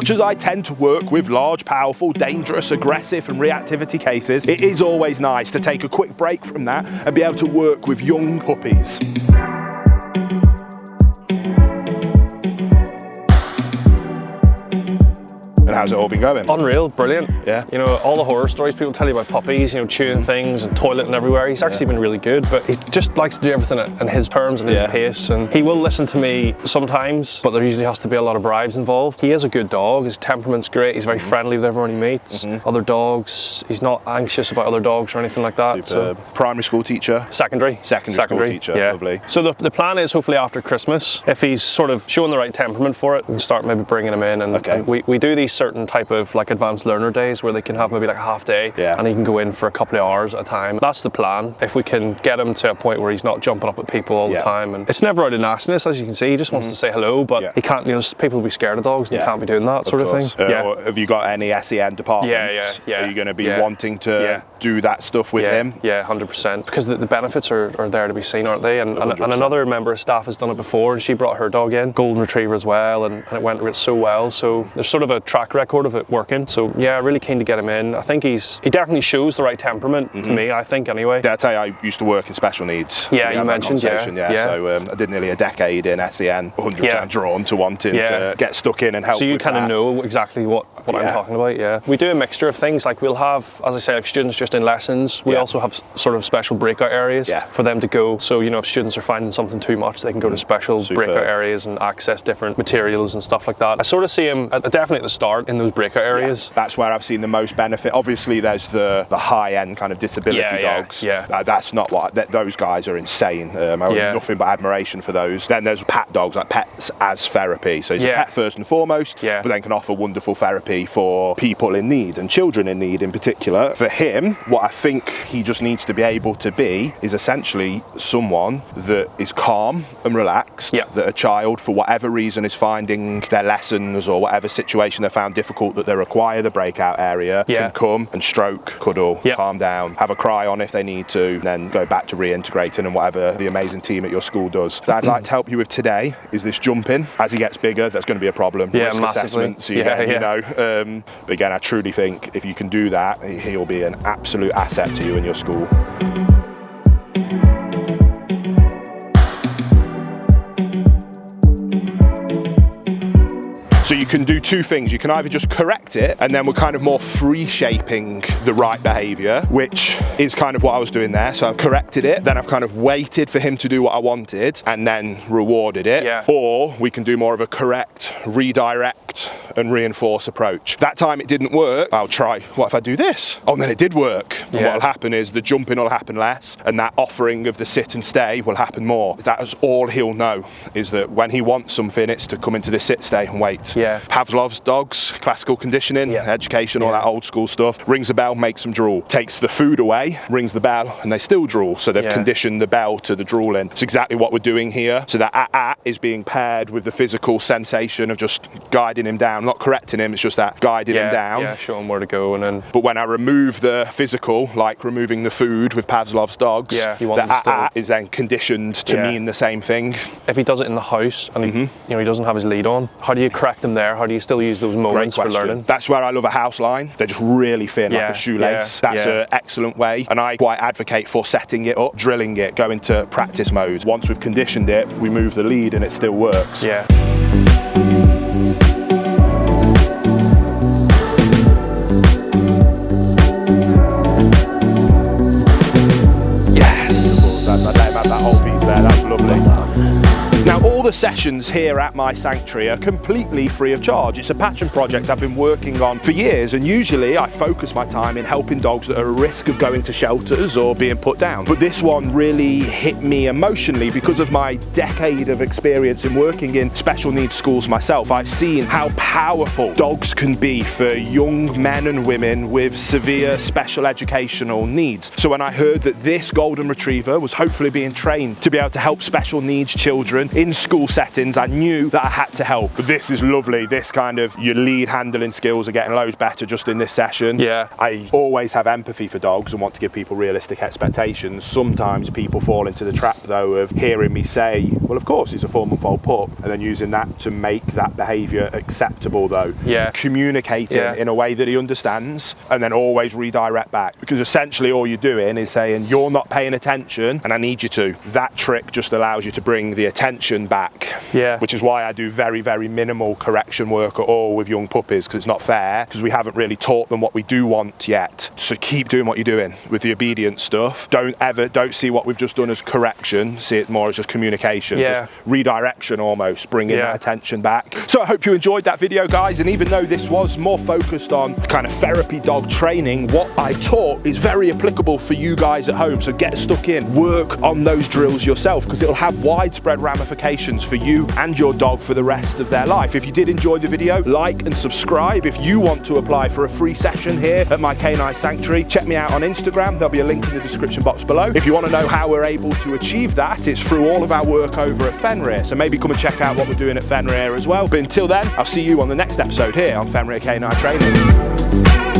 much as I tend to work with large, powerful, dangerous, aggressive and reactivity cases, it is always nice to take a quick break from that and be able to work with young puppies. And how's it all been going? Unreal, brilliant. Yeah. You know, all the horror stories people tell you about puppies, you know, chewing things and toileting everywhere. He's actually been really good, but he just likes to do everything at his terms and his pace. And he will listen to me sometimes, but there usually has to be a lot of bribes involved. He is a good dog. His temperament's great. He's very friendly with everyone he meets. Other dogs, he's not anxious about other dogs or anything like that. Superb. So, primary school teacher? Secondary school teacher, yeah. Lovely. So the plan is hopefully after Christmas, if he's sort of showing the right temperament for it, we can start maybe bringing him in. And we do these certain type of like advanced learner days where they can have maybe like a half day and he can go in for a couple of hours at a time. That's the plan. If we can get him to a point where he's not jumping up at people all the time, and it's never out of nastiness, as you can see, he just wants to say hello, but he can't, you know, people will be scared of dogs and you can't be doing that sort of thing. Have you got any SEN departments? Are you going to be wanting to do that stuff with him? Yeah, 100%, because the benefits are there to be seen, aren't they? And another member of staff has done it before, and she brought her dog in, golden retriever as well, and it went so well. So there's sort of a track record of it working. So yeah, really keen to get him in. I think he definitely shows the right temperament to me, I think, anyway. Did I tell you I used to work in special needs? Yeah, you mentioned, So I did nearly a decade in SEN, 100% drawn to wanting to get stuck in and help. So you kind of know exactly what I'm talking about, We do a mixture of things, like we'll have, as I say, like students just in lessons. We also have sort of special breakout areas for them to go. So, you know, if students are finding something too much, they can go to special breakout areas and access different materials and stuff like that. I sort of see him definitely at the start in those breakout areas. That's where I've seen the most benefit. Obviously there's the high-end kind of disability dogs. That's not what, those guys are insane. I have nothing but admiration for those. Then there's pet dogs, like pets as therapy. So he's a pet first and foremost, but then can offer wonderful therapy for people in need and children in need in particular. For him, what I think he just needs to be able to be is essentially someone that is calm and relaxed, that a child for whatever reason is finding their lessons or whatever situation they found difficult that they require the breakout area, can come and stroke, cuddle, calm down, have a cry on if they need to, then go back to reintegrating and whatever the amazing team at your school does. That I'd like to help you with today is this jumping. As he gets bigger, that's going to be a problem. Risk massively. assessments, you know. But again, I truly think if you can do that, he'll be an absolute asset to you in your school. So you can do two things. You can either just correct it, and then we're kind of more free shaping the right behaviour, which is kind of what I was doing there. So I've corrected it, then I've kind of waited for him to do what I wanted and then rewarded it. Or we can do more of a correct, redirect and reinforce approach. That time it didn't work, I'll try, what if I do this? Oh, and then it did work. And what'll happen is the jumping will happen less, and that offering of the sit and stay will happen more. That is all he'll know, is that when he wants something, it's to come into the sit, stay and wait. Pavlov's dogs, classical conditioning, education, all that old school stuff. Rings the bell, makes them drool. Takes the food away, rings the bell, and they still drool. So they've conditioned the bell to the drooling. It's exactly what we're doing here. So that is being paired with the physical sensation of just guiding him down, not correcting him, it's just that guiding him down. Yeah, show him where to go. And then. But when I remove the physical, like removing the food with Pavlov's dogs, the is then conditioned to mean the same thing. If he does it in the house and he, you know, he doesn't have his lead on, how do you correct him there? How do you still use those moments for learning? That's where I love a house line. They're just really thin, like a shoelace. That's an excellent way. And I quite advocate for setting it up, drilling it, go into practice mode. Once we've conditioned it, we move the lead and it still works. That whole piece there, that's lovely. Now all the sessions here at my sanctuary are completely free of charge. It's a passion project I've been working on for years, and usually I focus my time in helping dogs that are at risk of going to shelters or being put down. But this one really hit me emotionally because of my decade of experience in working in special needs schools myself. I've seen how powerful dogs can be for young men and women with severe special educational needs. So when I heard that this golden retriever was hopefully being trained to be able to help special needs children in school school settings, I knew that I had to help. But this is lovely. This kind of, your lead handling skills are getting loads better just in this session. Yeah. I always have empathy for dogs and want to give people realistic expectations. Sometimes people fall into the trap though of hearing me say, well, of course he's a 4-month-old pup, and then using that to make that behaviour acceptable though. Yeah. Communicating in a way that he understands, and then always redirect back, because essentially all you're doing is saying, you're not paying attention and I need you to. That trick just allows you to bring the attention back. Yeah. Which is why I do very, very minimal correction work at all with young puppies, because it's not fair, because we haven't really taught them what we do want yet. So keep doing what you're doing with the obedience stuff. Don't see what we've just done as correction, see it more as just communication, just redirection almost, bringing that attention back. So I hope you enjoyed that video, guys, and even though this was more focused on kind of therapy dog training, what I taught is very applicable for you guys at home. So get stuck in, work on those drills yourself, because it'll have widespread ramifications for you and your dog for the rest of their life. If you did enjoy the video, like and subscribe. If you want to apply for a free session here at my Canine Sanctuary, check me out on Instagram. There'll be a link in the description box below. If you want to know how we're able to achieve that, it's through all of our work over at Fenrir. So maybe come and check out what we're doing at Fenrir as well. But until then, I'll see you on the next episode here on Fenrir Canine Training.